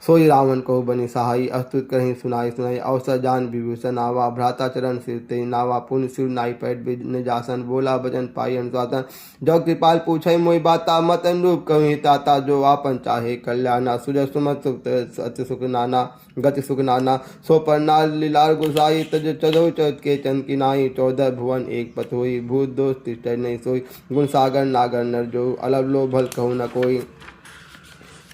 सोई रावण को बनी सहाई, अस्तुत कहीं सुनाई सुनाई। अवसर जान विभूषण आवा, भ्राता चरण सिर ते नावा। पुण्य सिर नाई पैठ निजासन, बोला भजन पाई अनुशासन। जो कृपाल पूछई मोहि बाता, मत अनुरूप कहीं ताता। जो आपन चाहे कल्याणा, सुजय सुमत अति सुख नाना। गति सुख नाना, सो पर नाल लीलार गुसाई। तज चदौ चौथ के चंद की नाई। 14 भुवन एक पत होई, भूत दोष तिष्ठ नहीं सोई। गुण सागर नागर नर जो, अलग लो भल कहूँ न कोई।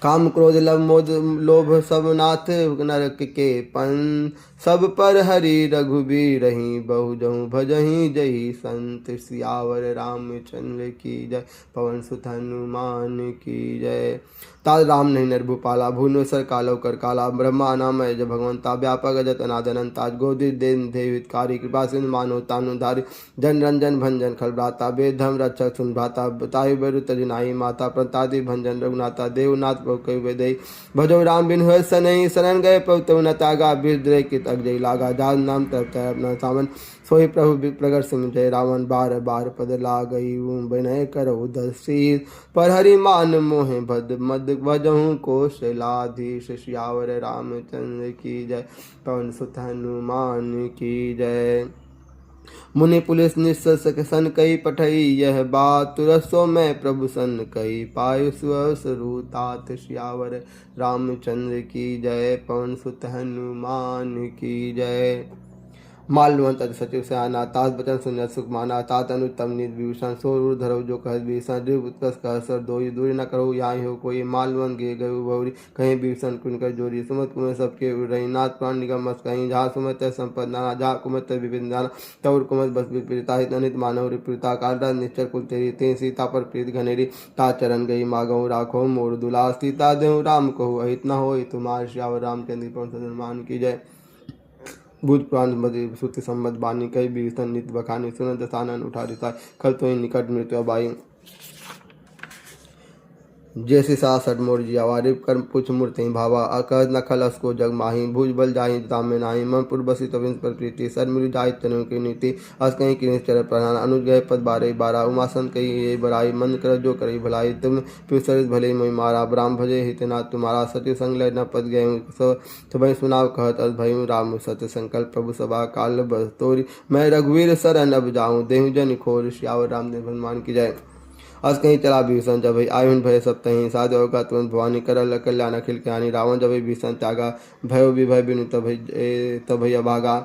काम क्रोध लब मोद लोभ सब नाथ, नरक के पन। सब पर हरि रघुबीर रही, बहु जहु भजहि जही संत। सियावर रामचंद्र की जय, पवन सुत हनुमान की जय। ताज राम नहीं नर भूपाला, भुवनेश्वर कालो कर काला। ब्रह्मा नामय जय भगवंता, व्यापक अजत अनादनंत। ताज गोदित देन देवितकारी, कृपा सिंधु मानो तानुधारी। जन रंजन भंजन खल भ्राता, वेद धर्म रक्षक सुन भ्राता। बतायु बरु तजनाई माता, प्रतादि भंजन रघुनाथा। देवनाथ बहु कवि वेदई, भजो राम बिन हुए सनहि। शरण गए पव तव न तागा, बिरद्रे कित तक जय लागा, जान नाम तब तय अपना सामन, सोई प्रभु प्रगट सिंह जय रावण, बार बार पद ला गई विनय करो दसीर, पर हरि मान मोहे भद मद भजहूँ कौशलाधीश, सियावर रामचंद्र की जय, पवन सुत हनुमान की जय। मुनि पुलिस निस्सक सन कई पठई, यह बात तुरसो में प्रभु सन कई, पायु सुअवसरु तात, सियावर रामचंद्र की जय, पवन सुत हनुमान की जय। माल्यवंत अति सचिव सयाना, तात बचन सुन सुख माना, तात अनुत्तम निज विभूषण, सोर धरो जो कहत भीषण, दृढ़ उत्कर्ष कह सर दोई, दूरी न करो यहाँ हो कोई, माल्यवंत गे गयो भौरी, कहीं भीषण कुनकर जोरी, सुमत कुमत सबके उड़ई, नाथ प्राण निगम मत कहीं, जहाँ सुमत संपद नाना, जहाँ कुमत विपिन दाना, तौर कुमत बस विपरीता, हित अनित मानव रिप्रीता, कालराज निश्चर कुल तेरी, ते सीता पर प्रीत घनेरी, ता चरण गई मागहु राखो मोर दुलार, सीता देहु राम कहु अहित न होई तुम्हार, सियावर रामचंद्र की पवन हनुमान की जय। भूत पुराण मदि श्रुति सम्मत बानी, कई विभीषण नित बखानी, सुनत दसानन उठारी साय, खल तो निकट मृत्यु अबाई, जैसे सा सठ मोर जियावा, रिप कर पुछ मूर्ति भावा, अकज न खल असको जग माही, भुज बल जाहि दाम में नाही, मन पुर बसी तविंस पर प्रीति, सर मिलु जाहि तनु की नीति, अस कहीं की चर प्रधान, अनुज गए पद बारे बारा, उमासन कही ये बराई, मन कर जो करी भलाई, तुम पिसरित भले मोहि मारा, ब्राह्म भजे हितनाथ तुम्हारा, सचिव संग लय न पद गए सब सुनाव कहत अस भयु राम सत्य संकल्प, प्रभु सभा काल बस तोरी, मैं रघुवीर सरन अब जाऊँ, देहु जन खोर, सियावर रामदेव हनुमान की जय। अस कहीं चला भीषण जब आयुन भय सब तहीं, साधु का तुरंत भवानी करल कल्याण अखिल ज्ञानी, रावण जब भीषण त्यागा, भयो विभय बिनु तभ अभागा,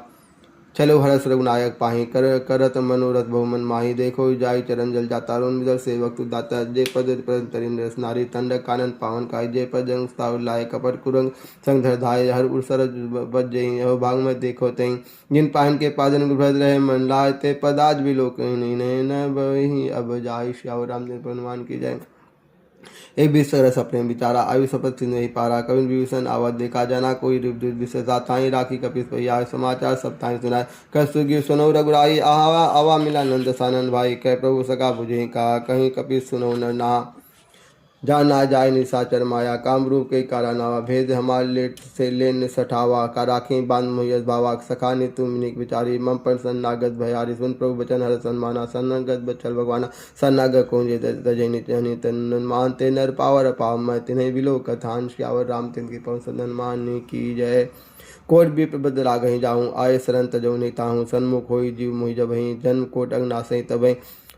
चलो हरस रघुनायक पाही, करत मनोरथ बहुमन माही, देखो जाई चरण जल जाता, रोन विदर सेवक तु दाता, जय पद तरिन रस नारी, तंडक कानन पावन काय, जय पद जंग लाए, कपट कुरंग संग धर धाय, हर उर बज जई, यह भाग में देखो तई, जिन पाहन के पादन गुभ्रद रहे मन लाए, ते पद आज भी लोक न बही अब जाय, सियावर रामचंद्र हनुमान की जय। एक बीस रस अपने बिचारा, आयु शपथ सिंह नहीं पारा, कवि विभूषण आवत देखा, जाना कोई विशेषता, ताई राखी कपिस भैया, समाचार सब ताई सुनाए, कर सुगी सुनो रघुराई, आवा आवा मिला नंद सानंद भाई, कह प्रभु सका बुझे का, कहीं कपिस सुनो न ना, जाना जाय निशाचर माया, कामरूप के कारा नावा, भेद हमार लेट से लेन सठावा, का राखें बांध मोहयस भावा, सखा ने तुम निक विचारी, मम पर सन्नागत भयारी, सुन प्रभु बचन हर सन्माना, सन्नागत बचल भगवाना, सन्नाग कौंजे तजनि तन मानते नर पावर पाव, मैं तिन्हें बिलो कथान, सियावर रामचंद्र की पवन सदन मान की जय। कोट भी प्रबद्ध रागहि जाऊँ, आए शरण तजो नहीं ताहूँ, सन्मुख होई जीव मोहि जबहि, जन्म कोट अग्नासहि तबहि,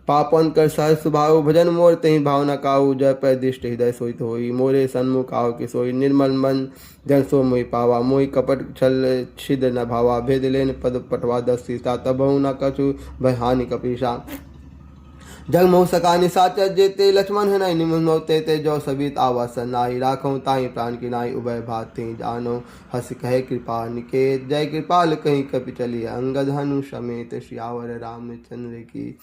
पापन कर सहज स्वभाव, भजन मोर तही भावना काऊ, जय पर दिष्ट हृदय सोईत होई, मोरे सन्मुख आओ कि सोई, निर्मल मन जन सो मोहि पावा, मोहि कपट छल छिद न भावा, भेद लेन पद पटवा दस सीता, तबहु न कछु भय हानि कपीसा, जग मोह सका निशाचर जेते, लक्ष्मण है नहीं निमोते ते, जो सबित आवास नाई, राखों ताई प्राण की नाई, उभय भाति जानो, हस कहे कृपा निकेत, जय कृपाल कहीं कपि चलिए, अंगद हनु समेत, सियावर रामचंद्र की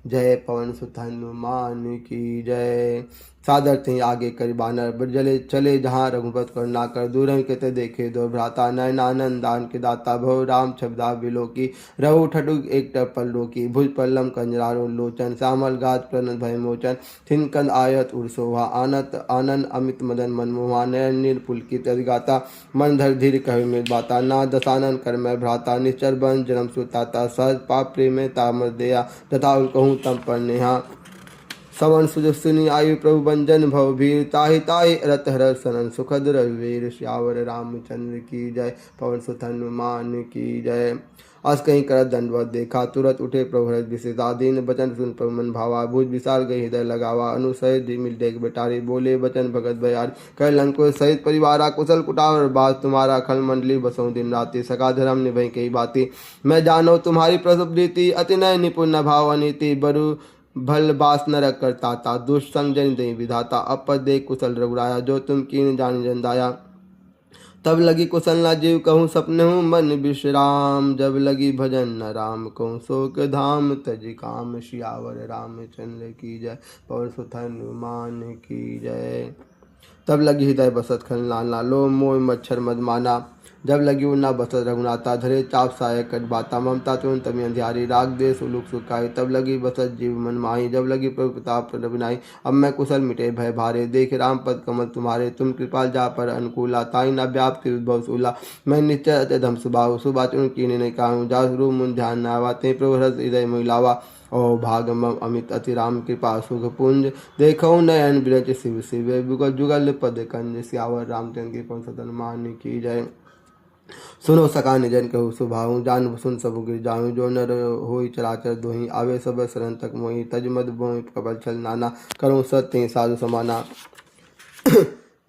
जय, पवन सुत हनुमान की जय। सादर थे आगे कर बानर, बिरजले चले जहाँ रघुपत करुणा कर, दूर कहते देखे दो भ्राता, नयनानंद दान के दाता, भव राम छबदा बिलो की, रहु ठटुक एक टपल रोकी, भुज पल्लम कंजरारो लोचन, श्यामल गाज प्रणत भय मोचन, थिनकंद आयत उर्सोहा, आनत आनंद अमित मदन मनमोहा, नयन नील पुलकित गाता, मन धर धीर कवि में बाता, ना दसानन कर मैं भ्राता, निश्चर बन जन्म सुताता, सहज पाप प्रेम तामर दया, तथा कहूँ तम पर नेहा, सवन सुजस्विनी आयु प्रभु बंजन भव भीर, ताहि ताहि रत हर सनन सुखद रघुवीर, सियावर रामचंद्र की जय, पवन सुत हनुमान की जय। अस कहीं कर दंडवत देखा, तुरंत उठे प्रभु हृदय विषिता, दीन बचन सुन प्रभु मन भावा, भुज विशाल गई हृदय लगावा, अनुसहित मिल डेग बेटारी, बोले बचन भगत भयारी, कह लंको सहित परिवारा, कुशल कुटावर बात तुम्हारा, खल मंडली बसों दिन राति, सका धर्म निभई कई बाती, मैं जानो तुम्हारी प्रसव रीति, अति नय निपुण न भाव अनीति, बरु भल बास नरक करता ता, दुष्संग जन दई विधाता, अपद दे कुशल रघुराया, जो तुम कीन जान जंदाया, तब लगी कुशल न जीव कहूँ सपने हूँ मन विश्राम, जब लगी भजन न राम कहूँ शोक धाम, तज काम, सियावर रामचंद्र की जय, पवन सुत हनुमान की जय। तब लगी हृदय बसत खल नाना, लो मोह मच्छर मद माना, जब लगी उन्ना बसत रघुनाथा धरे चाप साय कट बाता ममता तुम तमी अंधियारी राग दे सुलुक सुखाई तब लगी बसत जीव मन माही जब लगी प्रभु प्रताप रविनाई अब मैं कुशल मिटे भय भारे देख राम पद कमल तुम्हारे तुम कृपाल जा पर अनुकूला ताई न व्याप्ति उद्भव सूला मैं निश्चय अत्य धम सुबाहु सुबाचुन कीने नहीं कहूँ जा रूप मुन ध्यान नावा ते प्रभु हृदय महिलावा ओ भागम अमित अति राम कृपा सुख पुंज देखो नयन बिरच शिव शिव जुगल जुगल पद कंज सियावर रामचंद्र की पवन सदन मान की जय। सुनो सका निजन कहु सुभाऊ जान सुन सब गिर जाऊँ जो नर होई चराचर दोही आवे सब शरण तक मोही तज मद बोहि कबल छल नाना करूँ सत्य साधु समाना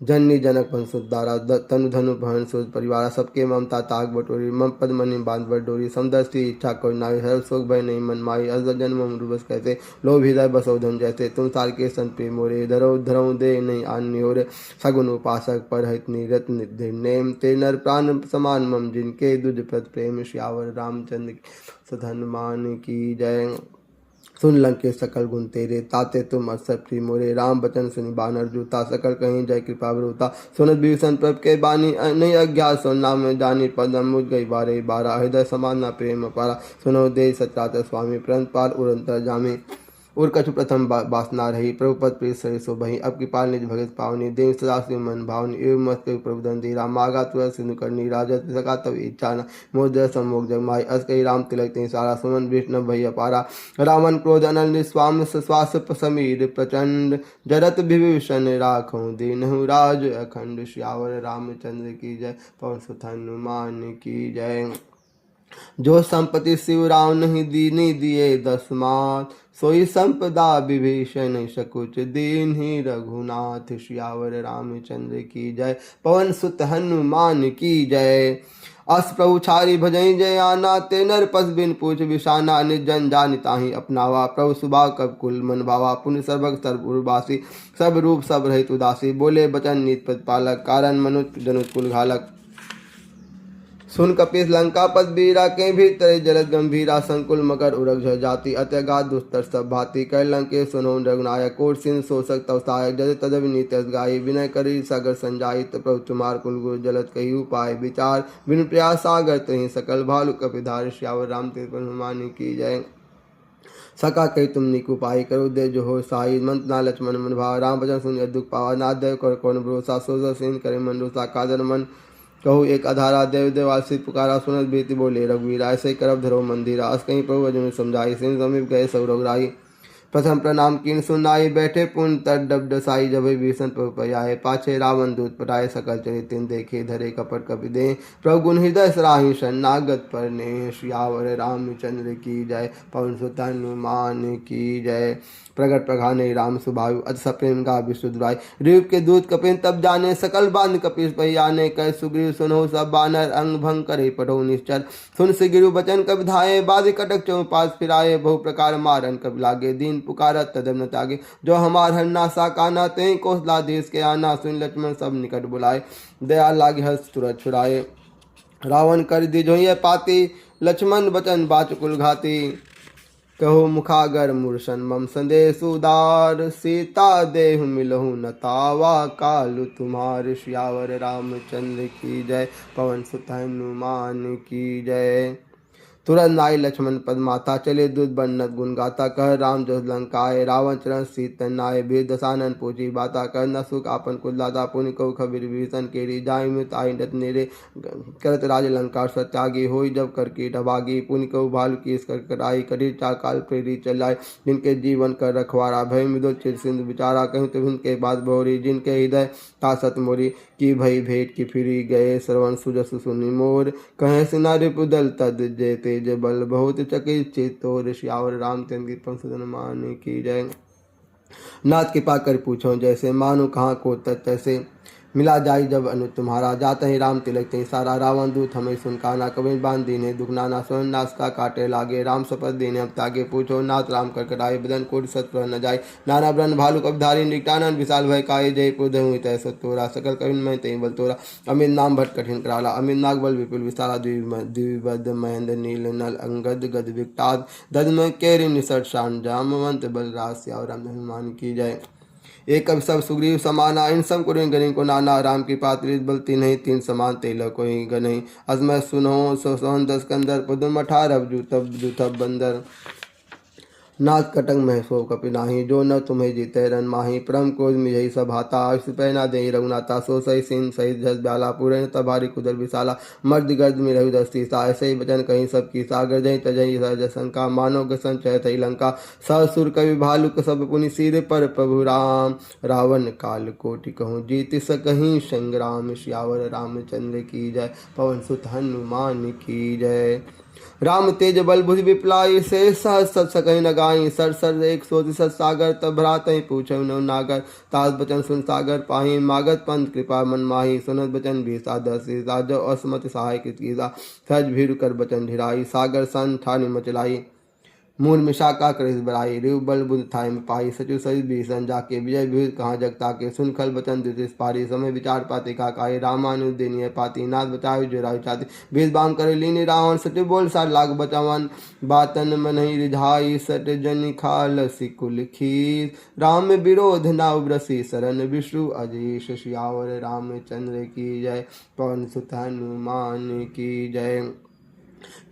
जननी जनक पंसुदारा तनु धनु भवन सुध परिवार सबके ममता ताग बटोरी मम पद मनि बांध बटोरी समदस्ती इच्छा कोई नाई हर शोक भय नहीं मन माई अज जन्म रुबस कैसे लोभ हृदय बसोधन जैसे तुम सार के संत पे मोरे धरो धरो दे नहीं आन्य और सगुन उपासक पर हित निरत नेम ते नर प्राण समान मम जिनके दुज प्रत प्रेम श्यावर रामचंद्र सधन मान की जय। सुन लंके सकल गुण तेरे ताते तुम अवसर प्री मोरे राम बचन सुनि बानर जूता सकल कहीं जय कृपा वरूता सुनत भीषण प्रभ के बानी नहीं अज्ञात सुन नाम जानी पदम मुझ गई बारे बारह हृदय समान न प्रेम पारा सुनो दे सत्रात स्वामी प्रणत पाल उरंतर जामी उर कछु प्रथम वासना रही प्रभुपद प्रिय सरे सो बही अब कृपाल निज भगत पावनी देव सदा शिव मन भावनी एवं मस्त प्रभु दंदी राम मागा तुरंत सिंधु करनी राजत सका तब इच्छा न मोद सम्मोग जगमाई अस कही राम तिलक ते सारा सुमन विष्णु भैया पारा रावण क्रोध अनल निस्वाम श्वास समीर प्रचंड जरत विभीषण राखों दीनहु राज अखंड श्यावर रामचंद्र की जय पवन सुत हनुमान की जय। जो संपत्ति शिव राम नहीं दीनी दिए दसमात सोई संपदा विभीषण सकुच दीन ही रघुनाथ श्यावर रामचंद्र की जय पवन सुत हनुमान की जय। अस प्रभु छारी भजई जय आना ते नर पस बिन पूछ विषाना निर्जन जान ताहि अपनावा प्रभु सुबा कब कुल मन भावा पुण्य सर्वग सर्ववासी सब रूप सब रहित उदासी बोले बचन नीत प्रतिपालक कारण मनुष्य जनुत कुल घालक सुन कपीस लंका पद बीरा के भीतर जलद गंभीरा संकुल मकर उरग झ जाति अत्यगात दुस्तर सब भांति कै लंके सुनो रघुनायक कोट सिंह शोषक तवसायक जद तद विनीत गायी विनय करी सागर संजाई प्रभु तुम्हार कुल गुरु जलद कही उपाय विचार बिन प्रयास सागर तही सकल भालु कपिधार श्यावर राम तीर्थ हनुमान की जय। सका कही तुम निकु पाई करो दे जो हो साई मंत्र ना लक्ष्मण मन भाव राम भजन सुन दुख पावा ना देव कर कौन भरोसा सोच सिंह करे मन रोसा कादर मन कहू एक अधारा देव देवासी पुकारा सुनत बेती बोले रघुवीर ऐसे करब धरो मंदिरा अस कहीं प्रभु अजन समझाई सिंह समीप गए सौरभ राई प्रथम प्रणाम कीन सुनाई बैठे पुन तर डब डसाई जब भीषण प्रभु पयाए पाछे रावण दूत पटाए सकल चरितिन देखे धरे कपट कपि दे प्रभु गुण हृदय सराही शरणागत पर ने श्यावर रामचंद्र की जय पवन सुत हनुमान की जय। प्रगट प्रघाने राम सुभायु अति सप्रेम गा विशुद्राय ऋप के दूत कपिन तब जाने सकल बांध कपिस पहियाने कह सुग्रीव सुनो सब बानर अंग भंग करे पठो निश्चर सुन सिगिरु बचन कब धाये बाधि कटक चौ पास फिराए बहु प्रकार मारन कब लागे दीन पुकारत तदम न तागे जो हमार हन्ना सा काना ते कोसला देश के आना सुन लक्ष्मण सब निकट बुलाए दया लागे हस्त तुरत छुड़ाए रावण कर दिजोय पाती लक्ष्मण बचन बाचकुल घाती कहो मुखागर मूर्शन मम संदेश उदार सीता देहु मिलहु न तावा कालु तुम्हार श्यावर रामचंद्र की जय पवन सुत हनुमान की जय। तुरंत नाई लक्ष्मण पद माता चले दूध बन्नत गुण गाता कह राम जो लंकाए रावण चरण सीत नाय भीर दसानन पूजी बाता कर न सुख आपन कुलादा पुनि कौ खबीर विभीषण केरी जाय मृत आई डत नेरे करत राज लंका सत्यागी होई जब कर की डबागी पुनि कौ भालु की कर कराई करी चाकाल प्रेरी चलाए जिनके जीवन कर रखवारा भय मिदो चिर सिंधु विचारा कहूँ तो उनके बाद भोरी जिनके हृदय था सत मोरी की भई भेंट की फिरी गए श्रवण सुजस सुनि मोर कहे सिनारे पुदल तद जेते तेज बल बहुत चकित चित्तोर श्यावर रामचंद्र की पंस हनुमान की जय। नाथ कृपा कर पूछो जैसे मानो कहाँ को तैसे मिला जाई जब अनु तुम्हारा जाते ही राम तिलक ते सारा रावण दूत हमें सुन काना कबीर बांध दीने दुख नाना स्वयं नाश का काटे लागे राम शपथ देने अब तागे पूछो नाथ राम कर कराए बदन कोट सत्व न जाए नाना ब्रन भालू कबधारी निकटानन विशाल भय काय जय पुदहु तय सत्तोरा सकल कविन में तय बल तोरा अमित नाम भट कठिन कराला अमित नाग बल विपुल विशाला द्विबद महेंद्र नील नल अंगद गद विकटाद ददम केरि निसट शान जामवंत बल रास्या राम हनुमान की जय। एक कवि सब सुग्रीव समाना, इन सम कुरु गनि को नाना। राम की पात्रित बलती नहीं, तीन समान तेल कोई गनई। अजमय सुनो सोहन 10 कंदर, पुदुम 18 जुतब बंदर। नाथ कटंग में सो कपि नाही, जो न तुम्हें जीते रन माही। परम क्रोध मिजई सब हाथा, आयुष पैना दे रघुनाथा। सो सही सिंह सही जस ब्याला, पूरे तबारी कुदर विशाला। मर्द गर्द में रहु दस्ती सा, ऐसे ही वचन कहीं सबकी सागर। जय तजई सहज का, मानो गसन चय थई लंका। सहसुर कवि भालुक सब पुनि, सिर पर प्रभु राम। रावण काल कोटि कहूँ, जीत सकहीं संग्राम। सियावर रामचंद्र की जय, पवन सुत हनुमान की जय। राम तेज बल बुद्धि विप्लाई, से सहज सत सकहि न गाई। सर सर एक सोति सत सागर, तब भ्रातहि पूछौ न नागर। तात बचन सुन सागर पाही, मागत पंथ कृपा मन माही। सुनत बचन भी सादसी, राजो असमत सहाय कृत कीसा। सहज भीरु कर बचन ढिराई, सागर सन ठानि मचलाई। मूल मिशाका करिस बड़ाई, रिव बल बुद्ध थाई में पाई। सचु सहित भीषण जाके, विजय विविध कहाँ जगता के। सुन खल बचन द्वितिस पारी, समय विचार पाते का काई। रामानुदेनीय पाती, नाथ बचावे जो राहु चाती। बीस बाम करे लीनी रावण, सचु बोल सार लाग बचावन। बातन मन ही रिझाई, सट जनि खाल सिकुल खीस। राम विरोध ना उब्रसी, शरण विष्णु अजीश। सियावर रामचंद्र की जय, पवन सुत हनुमान की जय।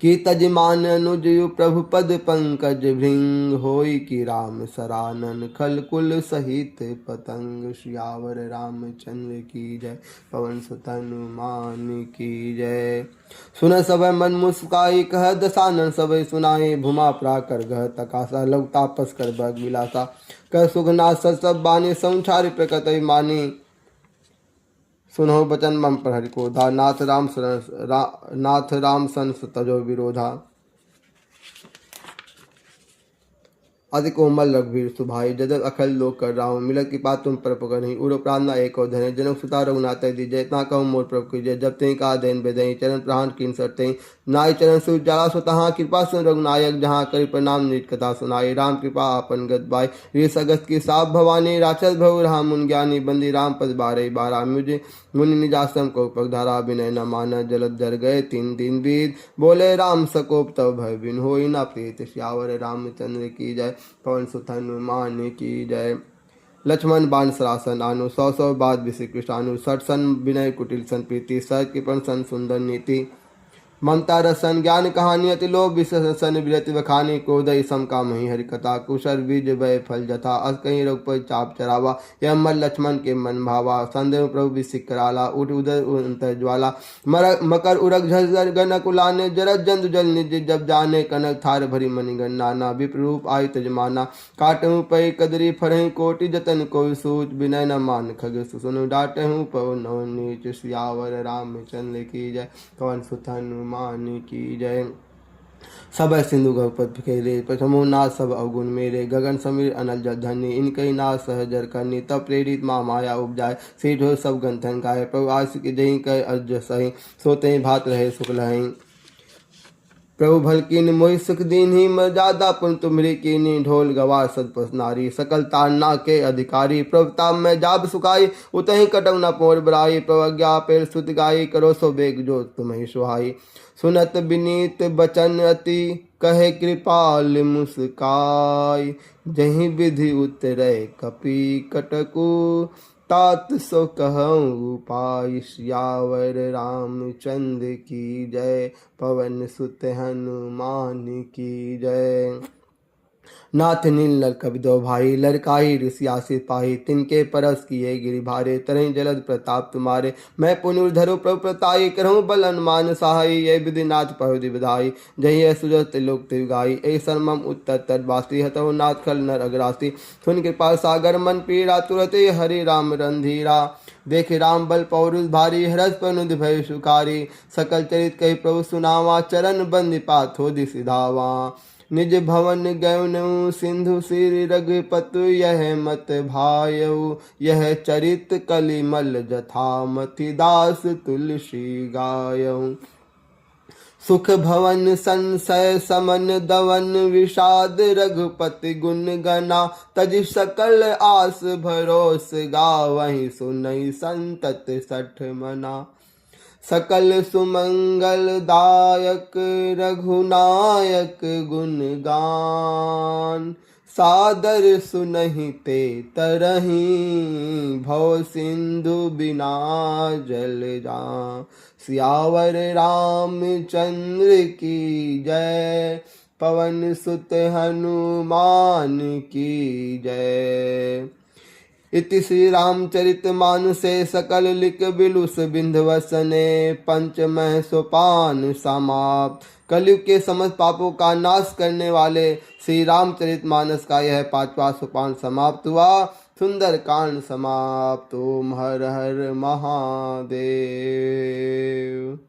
की तजमान अनुज प्रभु पद पंकज भृंग, होई की राम सरानन खल कुल सहित पतंग। सियावर रामचंद्र की जय, पवन सुत हनुमान की जय। सुन सब मन मुस्काई, कह दसानन सब सुनाई। भूमा प्राकर गह तकासा, लघु तापस कर बग विलासा। कह सुखनाथ सत सब बानी, संसार प्रकट मानी। सुनो बचन मम पर हरि क्रोधा, नाथ राम सन तजो विरोधा। अति कोमल रघुवीर सुभाई, जदव अखल लोक कर राहु। मिलत की बात तुम पर पकड़ नहीं, उड़ो प्राण एक और धने। जनक सुता रघुनाथ दीजय, इतना कहूँ मोर प्रभु की जय। जब तें का देन बेदई, चरण प्रहान कीन सरते। नाई चरण सु जाला सुतहा, कृपा सुन रघुनायक। जहाँ करि प्रणाम निज कथा सुनाई। राम कृपा आपन गत बाई, रीस अगस्त की साप भवानी। राक्षस भव राम मुन ज्ञानी, बंदी राम पद बारे बारा। मुझे मुनि निजासम को पगधारा, विनय न मान जलद जर गए 3 दिन बीत। बोले राम सकोप तब भय बिन, होई न प्रीत। सियावर रामचंद्र की जय, पवन सुत हनुमान की जय। लक्ष्मण बाण सरासन आनु, 100 बाद विषि कृष्णानु। 60 सन विनय कुटिल सन प्रीति, सर कृपण सन सुंदर नीति। ममता रसन ज्ञान कहानी, अति लोभ विसन विरति बखानी। क्रोधई सम कामहि हरि कथा, कुशल बीज वय फल जथा। अस कहीं रघुपति चाप चरावा, यह मल लक्ष्मण के मन भावा। संदेह प्रभु विसिक कराला, उठ उदर अंतर ज्वाला। मकर उरग झर गनक उलाने, जरत जंतु जल निज जब जाने। कनक थार भरी मणिगण नाना, विप्ररूप आयु तजमाना। काटहु पै कदरी फरहि, कोटि जतन कोई सूच। विनय न मान खग सुनु, डांटहु पवन नीच। सियावर रामचंद्र की जय, पवन सुत हनुमान की जय। सब सिंधु गौपत खेरे, प्रथमो नाथ सब अवगुण मेरे। गगन समीर अनल जल धनी, इनकई नाथ सहजर करनी। तब प्रेरित माँ माया उपजाए, सीठ हो सब गंथन गाय। प्रभु आस की जही कह अज सही, सोते भात रहे सुख लही। प्रभु भलकीन मोहि सुख दीन्ही, मर्यादा पुन तुम्हरी कीनी। ढोल गवार सदपस नारी, सकल तारना के अधिकारी। प्रभुताप में जाब सुखाई, उतहि कटौ न पोर बराई। प्रवज्ञा पेड़ सुत गाई, करो सो बेग जो तुम्हें सुहाई। सुनत विनीत बचन अति, कहे कृपाल मुस्काई। जही विधि उतरे कपि कटकु, तात सो कहूँ उपाय। सियावर रामचंद्र की जय, पवन सुत हनुमान की जय। नाथ नील नर कवि दो भाई, लड़काई ऋषि आशीष पाही। तिनके परस किए गिरि भारे, तरहि जलद प्रताप तुम्हारे। मैं पुनुर धरो प्रभु प्रताई, करहूँ बल अनुमान सहाय। ये विधि नाथ पहुधि विधाई, जही सुजत लोक तिगाई। ए सरमम उत्तर तटवासी, हतहु नाथ खल नर अग्रासी। सुन कृपा सागर मन पीड़ा, तुरते हरि राम रंधीरा। देखे राम बल पौरुष भारी, हरस पनुद भय सुखारी। सकल चरित कही प्रभु सुनावा, चरण बंदी पाथो दिसि धावा। निज भवन गयनु सिंधु सिर रघुपतु, यह मत भायउ। यह चरित कलिमल जथामति, दास तुलसी गायउ। सुख भवन संशय समन दवन, विषाद रघुपति गुण गना। तज सकल आस भरोस, गावहि सुनई संतत 60 मना। सकल सुमंगल दायक रघुनायक गुण गान, सादर सुनहि ते तरही, भव सिंधु बिना जल जा। सियावर रामचंद्र की जय, पवन सुत हनुमान की जय। इति श्री रामचरित मानसे सकल लिख बिलुस बिंधवसने, पंचमः सोपान समाप्त। कलयुग के समस्त पापों का नाश करने वाले श्री रामचरित मानस का यह 5वां सोपान समाप्त हुआ। सुंदर कांड समाप्त। ओम हर हर महादेव।